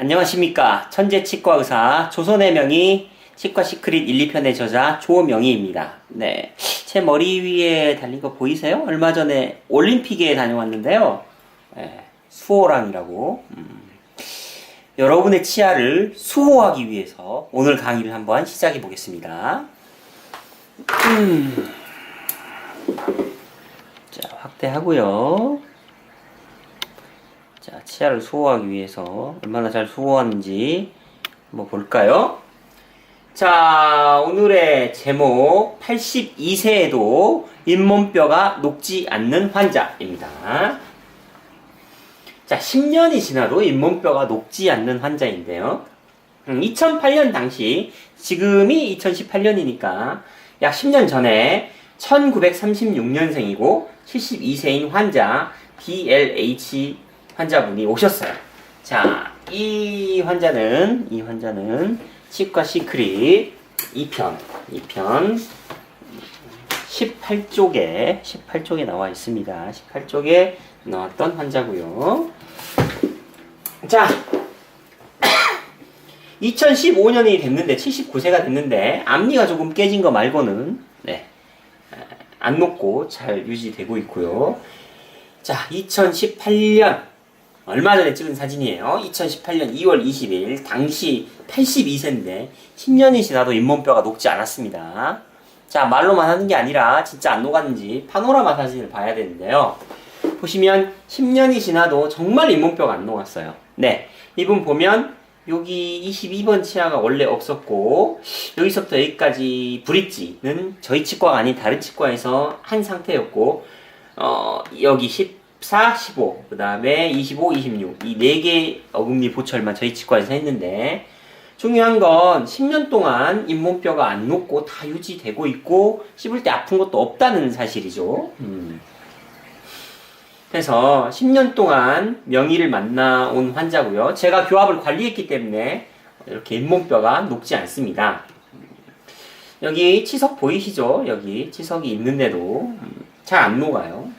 안녕하십니까. 천재치과의사 조선의 명의 치과 시크릿 1, 2편의 저자 조명희입니다. 네, 제 머리 위에 달린 거 보이세요? 얼마 전에 올림픽에 다녀왔는데요. 네, 수호랑이라고. 여러분의 치아를 수호하기 위해서 오늘 강의를 한번 시작해 보겠습니다. 자, 확대하고요. 자, 치아를 수호하기 위해서 얼마나 잘 수호하는지 한번 볼까요? 자, 오늘의 제목 82세에도 잇몸뼈가 녹지 않는 환자입니다. 자, 10년이 지나도 잇몸뼈가 녹지 않는 환자인데요. 2008년 당시, 지금이 2018년이니까 약 10년 전에 1936년생이고 72세인 환자 BLH 환자분이 오셨어요. 자, 이 환자는 치과 시크릿 2편 18쪽에 나와 있습니다. 18쪽에 나왔던 환자고요. 자, 2015년이 됐는데 79세가 됐는데 앞니가 조금 깨진 거 말고는 안 녹고 잘 유지되고 있고요. 자, 2018년 얼마 전에 찍은 사진이에요. 2018년 2월 20일 당시 82세인데 10년이 지나도 잇몸뼈가 녹지 않았습니다. 자, 말로만 하는 게 아니라 진짜 안 녹았는지 파노라마 사진을 봐야 되는데요. 보시면 10년이 지나도 정말 잇몸뼈가 안 녹았어요. 네, 이분 보면 여기 22번 치아가 원래 없었고 여기서부터 여기까지 브릿지는 저희 치과가 아닌 다른 치과에서 한 상태였고 여기 14, 15, 그 다음에 25, 26 이 4개 어금니 보철만 저희 치과에서 했는데 중요한 건 10년 동안 잇몸뼈가 안 녹고 다 유지되고 있고 씹을 때 아픈 것도 없다는 사실이죠. 그래서 10년 동안 명의를 만나온 환자고요. 제가 교합을 관리했기 때문에 이렇게 잇몸뼈가 녹지 않습니다. 여기 치석 보이시죠? 여기 치석이 있는데도 잘 안 녹아요.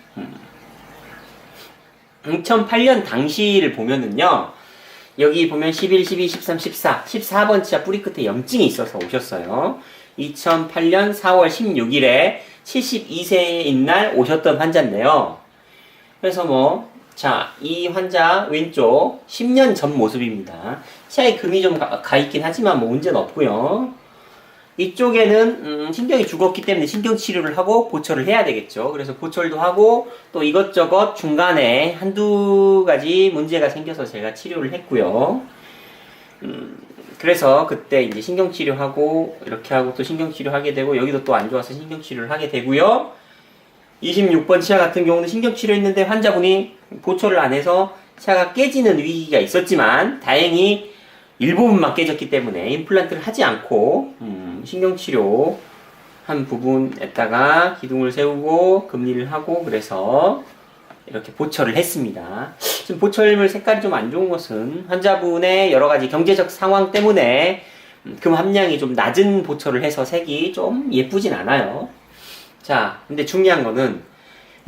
2008년 당시를 보면은요, 여기 보면 11, 12, 13, 14, 14번 치아 뿌리 끝에 염증이 있어서 오셨어요. 2008년 4월 16일에 72세인 날 오셨던 환자인데요. 그래서 자, 이 환자 왼쪽 10년 전 모습입니다. 치아에 금이 좀 가 있긴 하지만 문제는 없고요. 이쪽에는 신경이 죽었기 때문에 신경치료를 하고 보철을 해야 되겠죠. 그래서 보철도 하고 또 이것저것 중간에 한두 가지 문제가 생겨서 제가 치료를 했고요. 그래서 그때 이제 신경치료하고 이렇게 하고 또 신경치료하게 되고 여기도 또 안 좋아서 신경치료를 하게 되고요. 26번 치아 같은 경우는 신경치료했는데 환자분이 보철을 안 해서 치아가 깨지는 위기가 있었지만 다행히 일부분만 깨졌기 때문에 임플란트를 하지 않고 신경치료 한 부분에다가 기둥을 세우고 금리를 하고 그래서 이렇게 보철을 했습니다. 지금 보철물 색깔이 좀 안 좋은 것은 환자분의 여러가지 경제적 상황 때문에 금 함량이 좀 낮은 보철을 해서 색이 좀 예쁘진 않아요. 자, 근데 중요한 거는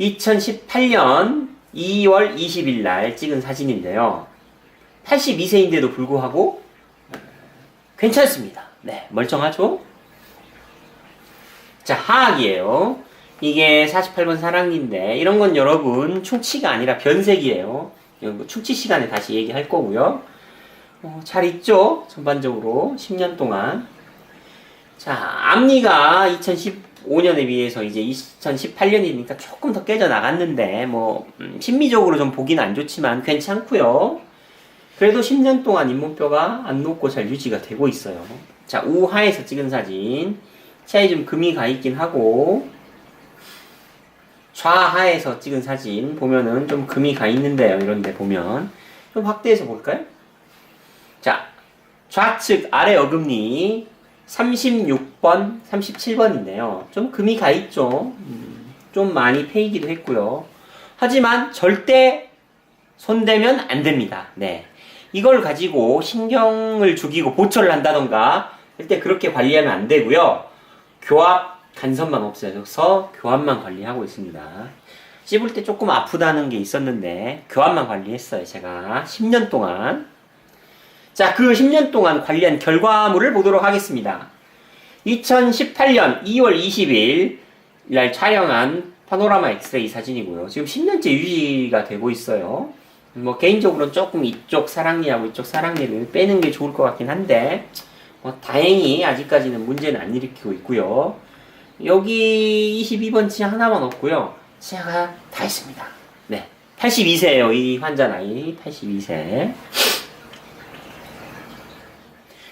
2018년 2월 20일 날 찍은 사진인데요. 82세인데도 불구하고 괜찮습니다. 네, 멀쩡하죠? 자, 하악이에요. 이게 48번 사랑니인데 이런 건 여러분 충치가 아니라 변색이에요. 충치 시간에 다시 얘기할 거고요. 잘 있죠? 전반적으로 10년 동안. 자, 앞니가 2015년에 비해서 이제 2018년이니까 조금 더 깨져 나갔는데 심미적으로 좀 보기는 안 좋지만 괜찮고요. 그래도 10년 동안 잇몸뼈가 안 녹고 잘 유지가 되고 있어요. 자, 우하에서 찍은 사진. 치아에 좀 금이 가 있긴 하고 좌하에서 찍은 사진 보면은 좀 금이 가 있는데요. 이런데 보면 좀 확대해서 볼까요? 자, 좌측 아래 어금니 36번, 37번인데요. 좀 금이 가 있죠. 좀 많이 패이기도 했고요. 하지만 절대 손대면 안 됩니다. 네. 이걸 가지고 신경을 죽이고 보철을 한다던가 일단 그렇게 관리하면 안 되고요. 교합 간섭만 없애서 교합만 관리하고 있습니다. 씹을 때 조금 아프다는 게 있었는데 교합만 관리했어요. 제가 10년 동안. 자, 그 10년 동안 관리한 결과물을 보도록 하겠습니다. 2018년 2월 20일 날 촬영한 파노라마 엑스레이 사진이고요. 지금 10년째 유지가 되고 있어요. 뭐 개인적으로는 조금 이쪽 사랑니하고 이쪽 사랑니를 빼는 게 좋을 것 같긴 한데 다행히 아직까지는 문제는 안 일으키고 있고요. 여기 22번 치아 하나만 없고요. 치아가 다 있습니다. 네, 82세예요. 이 환자 나이 82세.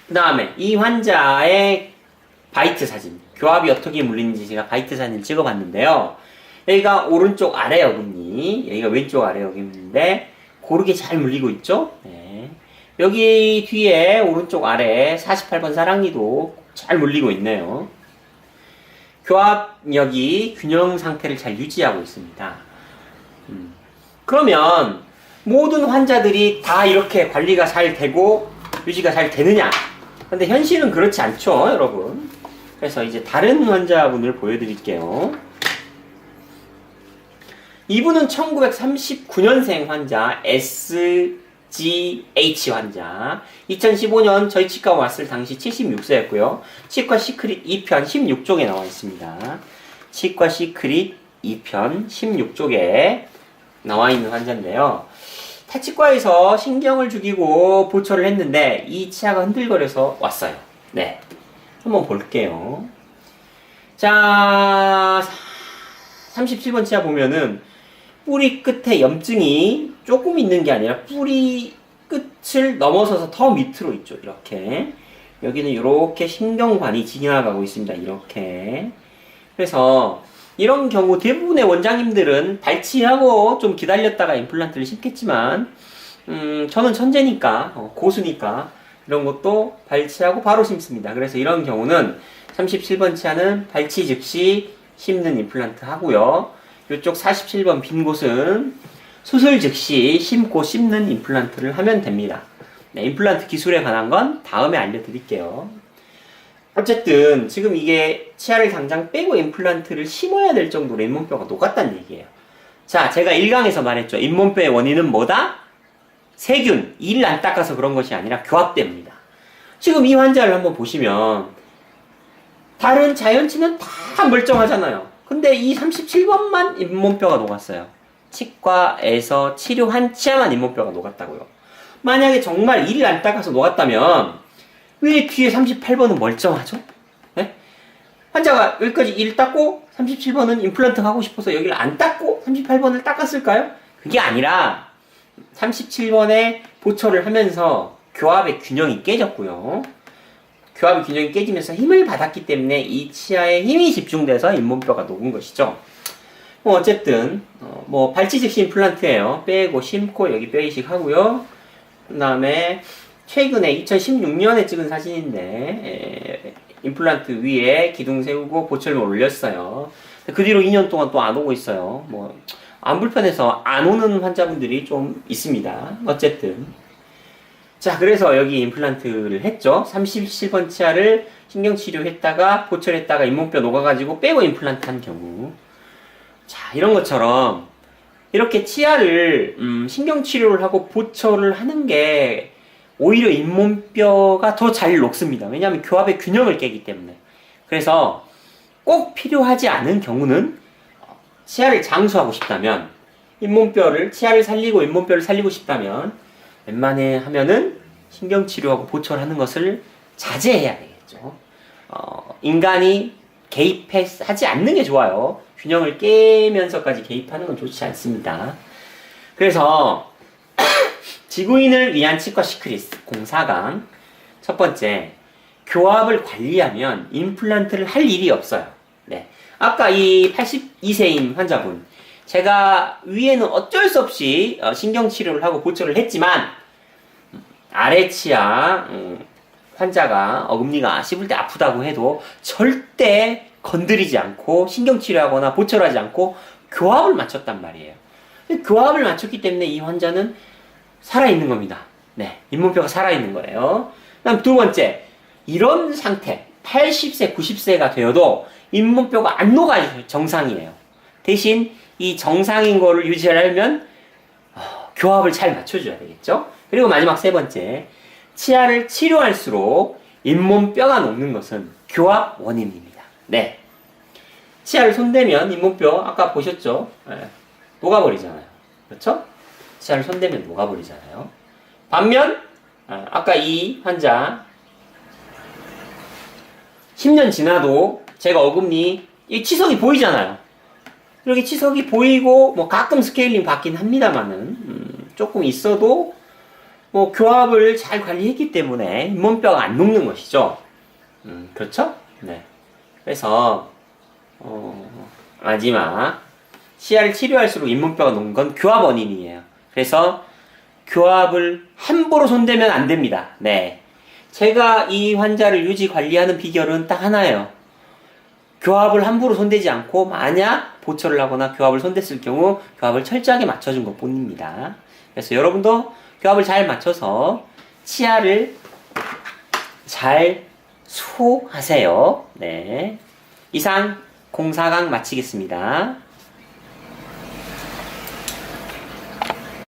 그 다음에 이 환자의 바이트 사진, 교합이 어떻게 물리는지 제가 바이트 사진을 찍어봤는데요. 여기가 오른쪽 아래 어금니, 여기가 왼쪽 아래 어금니인데 고르게 잘 물리고 있죠? 네. 여기 뒤에 오른쪽 아래 48번 사랑니도 잘 물리고 있네요. 교합력이 균형 상태를 잘 유지하고 있습니다. 그러면 모든 환자들이 다 이렇게 관리가 잘 되고 유지가 잘 되느냐? 근데 현실은 그렇지 않죠, 여러분. 그래서 이제 다른 환자분을 보여드릴게요. 이분은 1939년생 환자 SGH 환자. 2015년 저희 치과 왔을 당시 76세였고요. 치과 시크릿 2편 16쪽에 나와 있습니다. 치과 시크릿 2편 16쪽에 나와 있는 환자인데요. 타치과에서 신경을 죽이고 보초를 했는데 이 치아가 흔들거려서 왔어요. 네, 한번 볼게요. 자, 37번 치아 보면은 뿌리 끝에 염증이 조금 있는 게 아니라 뿌리 끝을 넘어서서 더 밑으로 있죠. 이렇게. 여기는 이렇게 신경관이 지나가고 있습니다. 이렇게. 그래서 이런 경우 대부분의 원장님들은 발치하고 좀 기다렸다가 임플란트를 심겠지만 저는 천재니까 고수니까 이런 것도 발치하고 바로 심습니다. 그래서 이런 경우는 37번 치아는 발치 즉시 심는 임플란트 하고요. 이쪽 47번 빈 곳은 수술 즉시 심고 씹는 임플란트를 하면 됩니다. 네, 임플란트 기술에 관한 건 다음에 알려드릴게요. 어쨌든 지금 이게 치아를 당장 빼고 임플란트를 심어야 될 정도로 잇몸뼈가 녹았다는 얘기예요. 자, 제가 1강에서 말했죠. 잇몸뼈의 원인은 뭐다? 세균, 이를 안 닦아서 그런 것이 아니라 교합 때문이다. 지금 이 환자를 한번 보시면 다른 자연치는 다 멀쩡하잖아요. 근데 이 37번만 잇몸뼈가 녹았어요. 치과에서 치료한 치아만 잇몸뼈가 녹았다고요. 만약에 정말 이를 안 닦아서 녹았다면 왜 뒤에 38번은 멀쩡하죠? 네? 환자가 여기까지 이를 닦고 37번은 임플란트 하고 싶어서 여기를 안 닦고 38번을 닦았을까요? 그게 아니라 37번에 보초를 하면서 교합의 균형이 깨졌고요. 교합의 균형이 깨지면서 힘을 받았기 때문에 이 치아에 힘이 집중돼서 잇몸뼈가 녹은 것이죠. 뭐 어쨌든 뭐 발치 즉시 임플란트예요. 빼고 심고 여기 뼈 이식하고요. 그 다음에 최근에 2016년에 찍은 사진인데 임플란트 위에 기둥 세우고 보철을 올렸어요. 그 뒤로 2년 동안 또 안 오고 있어요. 뭐 안 불편해서 안 오는 환자분들이 좀 있습니다. 어쨌든 자, 그래서 여기 임플란트를 했죠. 37번 치아를 신경치료했다가 보철했다가 잇몸뼈 녹아가지고 빼고 임플란트 한 경우, 자, 이런 것처럼 이렇게 치아를 신경치료를 하고 보철을 하는 게 오히려 잇몸뼈가 더 잘 녹습니다. 왜냐하면 교합의 균형을 깨기 때문에. 그래서 꼭 필요하지 않은 경우는 치아를 장수하고 싶다면 치아를 살리고 잇몸뼈를 살리고 싶다면 웬만해 하면은 신경치료하고 보철하는 것을 자제해야 되겠죠. 인간이 개입하지 않는 게 좋아요. 균형을 깨면서까지 개입하는 건 좋지 않습니다. 그래서 지구인을 위한 치과 시크릿 04강 첫 번째, 교합을 관리하면 임플란트를 할 일이 없어요. 네. 아까 이 82세인 환자분, 제가 위에는 어쩔 수 없이 신경치료를 하고 보철을 했지만 아래 치아 환자가 어금니가 씹을 때 아프다고 해도 절대 건드리지 않고 신경치료하거나 보철하지 않고 교합을 맞췄단 말이에요. 교합을 맞췄기 때문에 이 환자는 살아있는 겁니다. 네, 잇몸뼈가 살아있는 거예요. 그다음 두 번째, 이런 상태 80세, 90세가 되어도 잇몸뼈가 안 녹아요. 정상이에요. 대신 이 정상인 거를 유지하려면 교합을 잘 맞춰줘야 되겠죠. 그리고 마지막 세 번째, 치아를 치료할수록 잇몸뼈가 녹는 것은 교합 원인입니다. 네. 치아를 손대면 잇몸뼈 아까 보셨죠? 네. 녹아버리잖아요. 그렇죠? 치아를 손대면 녹아버리잖아요. 반면 아까 이 환자 10년 지나도 제가 어금니 이 치석이 보이잖아요. 이렇게 치석이 보이고 뭐 가끔 스케일링 받긴 합니다만은 조금 있어도 뭐 교합을 잘 관리했기 때문에 잇몸뼈가 안 녹는 것이죠. 그렇죠? 네. 그래서 마지막 치아를 치료할수록 잇몸뼈가 녹는 건 교합 원인이에요. 그래서 교합을 함부로 손대면 안 됩니다. 네. 제가 이 환자를 유지 관리하는 비결은 딱 하나예요. 교합을 함부로 손대지 않고 만약 보철을 하거나 교합을 손댔을 경우 교합을 철저하게 맞춰준 것 뿐입니다. 그래서 여러분도 교합을 잘 맞춰서 치아를 잘 수호하세요. 네. 이상 04강 마치겠습니다.